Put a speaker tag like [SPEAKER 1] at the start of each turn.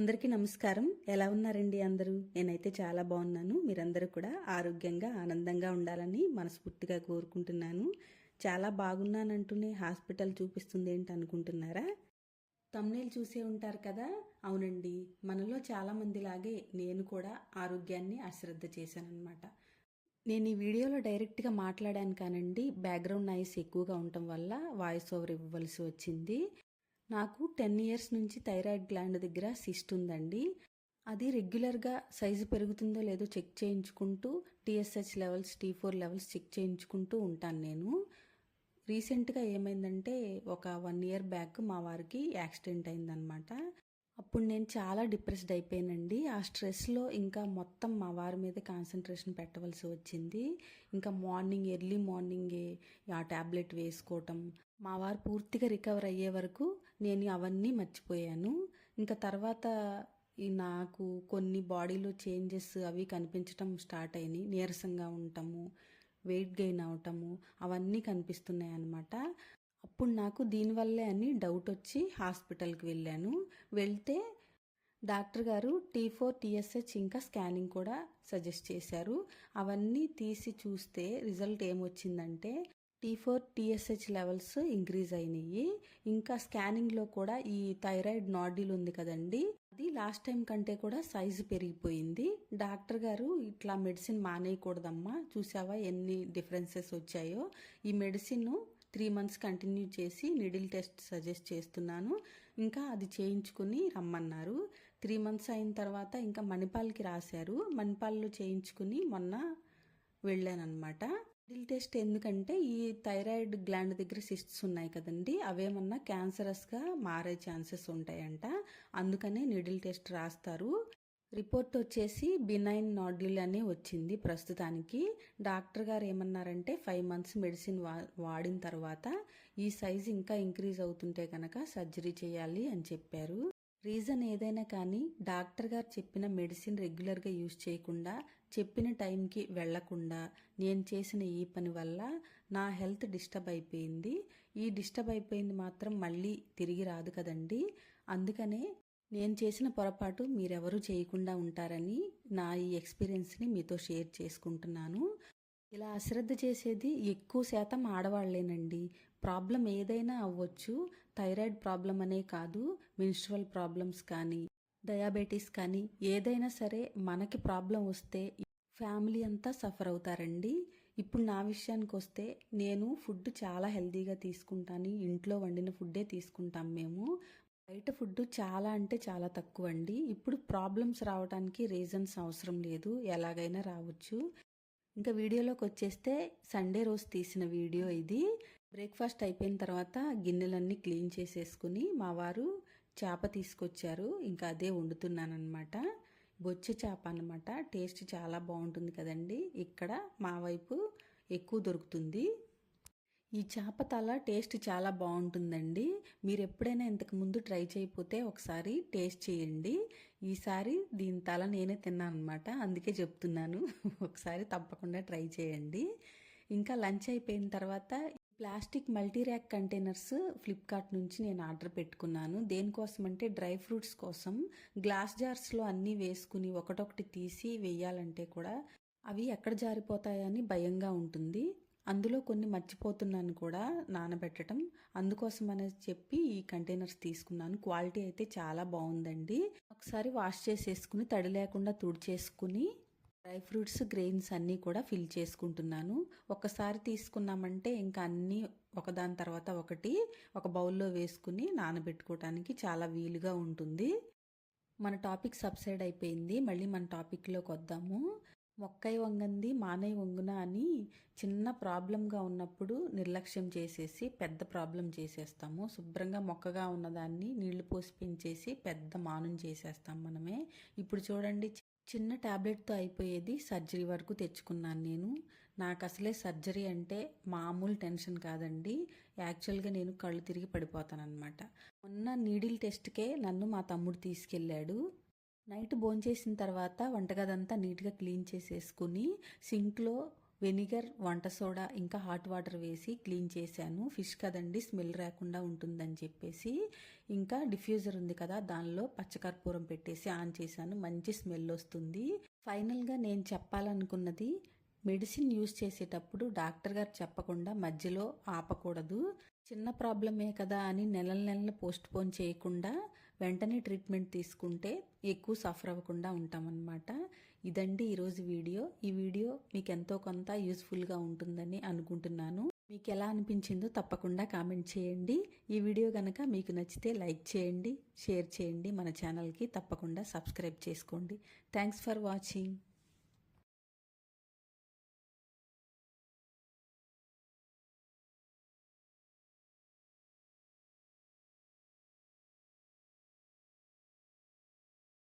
[SPEAKER 1] అందరికీ నమస్కారం. ఎలా ఉన్నారండి అందరూ? నేనైతే చాలా బాగున్నాను. మీరందరూ కూడా ఆరోగ్యంగా ఆనందంగా ఉండాలని మనస్ఫూర్తిగా కోరుకుంటున్నాను. చాలా బాగున్నానంటూనే హాస్పిటల్ చూపిస్తుంది ఏంటి అనుకుంటున్నారా? థంబ్నెయిల్ చూసే ఉంటారు కదా. అవునండి, మనలో చాలా మందిలాగే నేను కూడా ఆరోగ్యాన్ని అశ్రద్ధ చేశానన్నమాట. నేను ఈ వీడియోలో డైరెక్ట్గా మాట్లాడాను కానండి, బ్యాక్గ్రౌండ్ నాయిస్ ఎక్కువగా ఉండటం వల్ల వాయిస్ ఓవర్ ఇవ్వవలసి వచ్చింది. నాకు 10 ఇయర్స్ నుంచి థైరాయిడ్ గ్లాండ్ దగ్గర సిస్ట్ ఉందండి. అది రెగ్యులర్గా సైజు పెరుగుతుందో లేదో చెక్ చేయించుకుంటూ TSH levels, T4 levels check చేయించుకుంటూ ఉంటాను నేను. రీసెంట్గా ఏమైందంటే ఒక 1 ఇయర్ బ్యాక్ మా వారికి యాక్సిడెంట్ అయిందనమాట. అప్పుడు నేను చాలా డిప్రెస్డ్ అయిపోయానండి. ఆ స్ట్రెస్లో ఇంకా మొత్తం మా వారి మీద కాన్సన్ట్రేషన్ పెట్టవలసి వచ్చింది. ఇంకా ఎర్లీ మార్నింగే ఆ ట్యాబ్లెట్ వేసుకోవటం, మా వారు పూర్తిగా రికవర్ అయ్యే వరకు నేను అవన్నీ మర్చిపోయాను. ఇంకా తర్వాత నాకు కొన్ని బాడీలో చేంజెస్ అవి కనిపించటం స్టార్ట్ అయినాయి. నీరసంగా ఉండటము, వెయిట్ గెయిన్ అవటము అవన్నీ కనిపిస్తున్నాయి అన్నమాట. అప్పుడు నాకు దీనివల్లే అని డౌట్ వచ్చి హాస్పిటల్కి వెళ్ళాను. వెళ్తే డాక్టర్ గారు T4, TSH ఇంకా స్కానింగ్ కూడా సజెస్ట్ చేశారు. అవన్నీ తీసి చూస్తే రిజల్ట్ ఏమొచ్చిందంటే T4, TSH లెవెల్స్ ఇంక్రీజ్ అయినాయి. ఇంకా స్కానింగ్లో కూడా ఈ థైరాయిడ్ నాడ్యూల్ ఉంది కదండి, అది లాస్ట్ టైం కంటే కూడా సైజు పెరిగిపోయింది. డాక్టర్ గారు ఇట్లా మెడిసిన్ మానేయకూడదమ్మా, చూసావా ఎన్ని డిఫరెన్సెస్ వచ్చాయో, ఈ మెడిసిన్ 3 మంత్స్ కంటిన్యూ చేసి నిడిల్ టెస్ట్ సజెస్ట్ చేస్తున్నాను, ఇంకా అది చేయించుకుని రమ్మన్నారు. 3 మంత్స్ అయిన తర్వాత ఇంకా మణిపాల్కి రాశారు. మణిపాల్లో చేయించుకుని మొన్న వెళ్ళానమాట. నిడిల్ టెస్ట్ ఎందుకంటే ఈ థైరాయిడ్ గ్లాండ్ దగ్గర సిస్ట్స్ ఉన్నాయి కదండి, అవేమన్నా క్యాన్సరస్గా మారే ఛాన్సెస్ ఉంటాయంట. అందుకనే నిడిల్ టెస్ట్ రాస్తారు. రిపోర్ట్ వచ్చేసి బినైన్ నాడ్యూల్ అని వచ్చింది ప్రస్తుతానికి. డాక్టర్ గారు ఏమన్నారంటే 5 మంత్స్ మెడిసిన్ వాడిన తర్వాత ఈ సైజు ఇంకా ఇంక్రీజ్ అవుతుంటే కనుక సర్జరీ చేయాలి అని చెప్పారు. రీజన్ ఏదైనా కానీ డాక్టర్ గారు చెప్పిన మెడిసిన్ రెగ్యులర్గా యూజ్ చేయకుండా, చెప్పిన టైంకి వెళ్లకుండా నేను చేసిన ఈ పని వల్ల నా హెల్త్ డిస్టర్బ్ అయిపోయింది. ఈ డిస్టర్బ్ అయిపోయింది మాత్రం మళ్ళీ తిరిగి రాదు కదండి. అందుకనే నేను చేసిన పొరపాటు మీరెవరూ చేయకుండా ఉంటారని నా ఈ ఎక్స్పీరియన్స్ని మీతో షేర్ చేసుకుంటున్నాను. ఇలా అశ్రద్ధ చేసేది ఎక్కువ శాతం ఆడవాళ్లేనండి. ప్రాబ్లం ఏదైనా అవ్వచ్చు. థైరాయిడ్ ప్రాబ్లం అనే కాదు, మెన్స్ట్రువల్ ప్రాబ్లమ్స్ కానీ, డయాబెటీస్ కానీ ఏదైనా సరే మనకి ప్రాబ్లం వస్తే ఫ్యామిలీ అంతా సఫర్ అవుతారండి. ఇప్పుడు నా విషయానికి వస్తే నేను ఫుడ్ చాలా హెల్తీగా తీసుకుంటాను. ఇంట్లో వండిన ఫుడ్డే తీసుకుంటాం మేము. బయట ఫుడ్ చాలా అంటే చాలా తక్కువ అండి. ఇప్పుడు ప్రాబ్లమ్స్ రావడానికి రీజన్స్ అవసరం లేదు, ఎలాగైనా రావచ్చు. ఇంకా వీడియోలోకి వచ్చేస్తే సండే రోజు తీసిన వీడియో ఇది. బ్రేక్ఫాస్ట్ అయిపోయిన తర్వాత గిన్నెలన్నీ క్లీన్ చేసేసుకుని మా వారు చేప తీసుకొచ్చారు. ఇంకా అదే వండుతున్నానమాట. బొచ్చే చేప అన్నమాట. టేస్ట్ చాలా బాగుంటుంది కదండి. ఇక్కడ మా వైపు ఎక్కువ దొరుకుతుంది. ఈ చేప తల టేస్ట్ చాలా బాగుంటుందండి. మీరు ఎప్పుడైనా ఇంతకు ముందు ట్రై చేయకపోతే ఒకసారి టేస్ట్ చేయండి. ఈసారి దీని తల నేనే తిన్నాను అనమాట, అందుకే చెప్తున్నాను. ఒకసారి తప్పకుండా ట్రై చేయండి. ఇంకా లంచ్ అయిపోయిన తర్వాత plastic multi rack containers Flipkart నుంచి నేను ఆర్డర్ పెట్టుకున్నాను. దేనికోసం అంటే డ్రై ఫ్రూట్స్ కోసం. గ్లాస్ జార్స్లో అన్నీ వేసుకుని ఒకటొకటి తీసి వేయాలంటే కూడా అవి ఎక్కడ జారిపోతాయని భయంగా ఉంటుంది. అందులో కొన్ని మర్చిపోతున్నాను కూడా నానబెట్టడం. అందుకోసం అనేది చెప్పి ఈ కంటైనర్స్ తీసుకున్నాను. క్వాలిటీ అయితే చాలా బాగుందండి. ఒకసారి వాష్ చేసేసుకుని తడి లేకుండా తుడిచేసుకుని డ్రై ఫ్రూట్స్, గ్రెయిన్స్ అన్నీ కూడా ఫిల్ చేసుకుంటున్నాను. ఒకసారి తీసుకున్నామంటే ఇంకా అన్నీ ఒకదాని తర్వాత ఒకటి ఒక బౌల్లో వేసుకుని నానబెట్టుకోవడానికి చాలా వీలుగా ఉంటుంది. మన టాపిక్ సబ్సైడ్ అయిపోయింది. మళ్ళీ మన టాపిక్లోకి వద్దాము. మొక్కై వంగంది మానై వంగున అని చిన్న ప్రాబ్లంగా ఉన్నప్పుడు నిర్లక్ష్యం చేసేసి పెద్ద ప్రాబ్లం చేసేస్తాము. శుభ్రంగా మొక్కగా ఉన్నదాన్ని నీళ్లు పోసి పెంచేసి పెద్ద మానం చేసేస్తాం మనమే. ఇప్పుడు చూడండి, చిన్న ట్యాబ్లెట్తో అయిపోయేది సర్జరీ వరకు తెచ్చుకున్నాను నేను. నాకు అసలే సర్జరీ అంటే మామూలు టెన్షన్ కాదండి. యాక్చువల్గా నేను కళ్ళు తిరిగి పడిపోతానన్నమాట. మొన్న నీడిల్ టెస్ట్కే నన్ను మా తమ్ముడు తీసుకెళ్ళాడు. నైట్ భోంచేసిన తర్వాత వంటగదంతా నీట్గా క్లీన్ చేసేసుకుని సింక్లో వెనిగర్, వంట సోడా ఇంకా హాట్ వాటర్ వేసి క్లీన్ చేశాను. ఫిష్ కదండి, స్మెల్ రాకుండా ఉంటుందని చెప్పేసి. ఇంకా డిఫ్యూజర్ ఉంది కదా, దానిలో పచ్చకర్పూరం పెట్టేసి ఆన్ చేశాను. మంచి స్మెల్ వస్తుంది. ఫైనల్గా నేను చెప్పాలనుకున్నది, మెడిసిన్ యూజ్ చేసేటప్పుడు డాక్టర్ గారు చెప్పకుండా మధ్యలో ఆపకూడదు. చిన్న ప్రాబ్లమే కదా అని నెలలు పోస్ట్ పోన్ చేయకుండా వెంటనే ట్రీట్మెంట్ తీసుకుంటే ఎక్కువ సఫర్ అవ్వకుండా ఉంటామన్నమాట. ఇదండి ఈరోజు వీడియో. ఈ వీడియో మీకు ఎంతో కొంత యూస్ఫుల్గా ఉంటుందని అనుకుంటున్నాను. మీకు ఎలా అనిపించిందో తప్పకుండా కామెంట్ చేయండి. ఈ వీడియో కనుక మీకు నచ్చితే లైక్ చేయండి, షేర్ చేయండి. మన ఛానల్కి తప్పకుండా సబ్స్క్రైబ్ చేసుకోండి. Thanks for watching.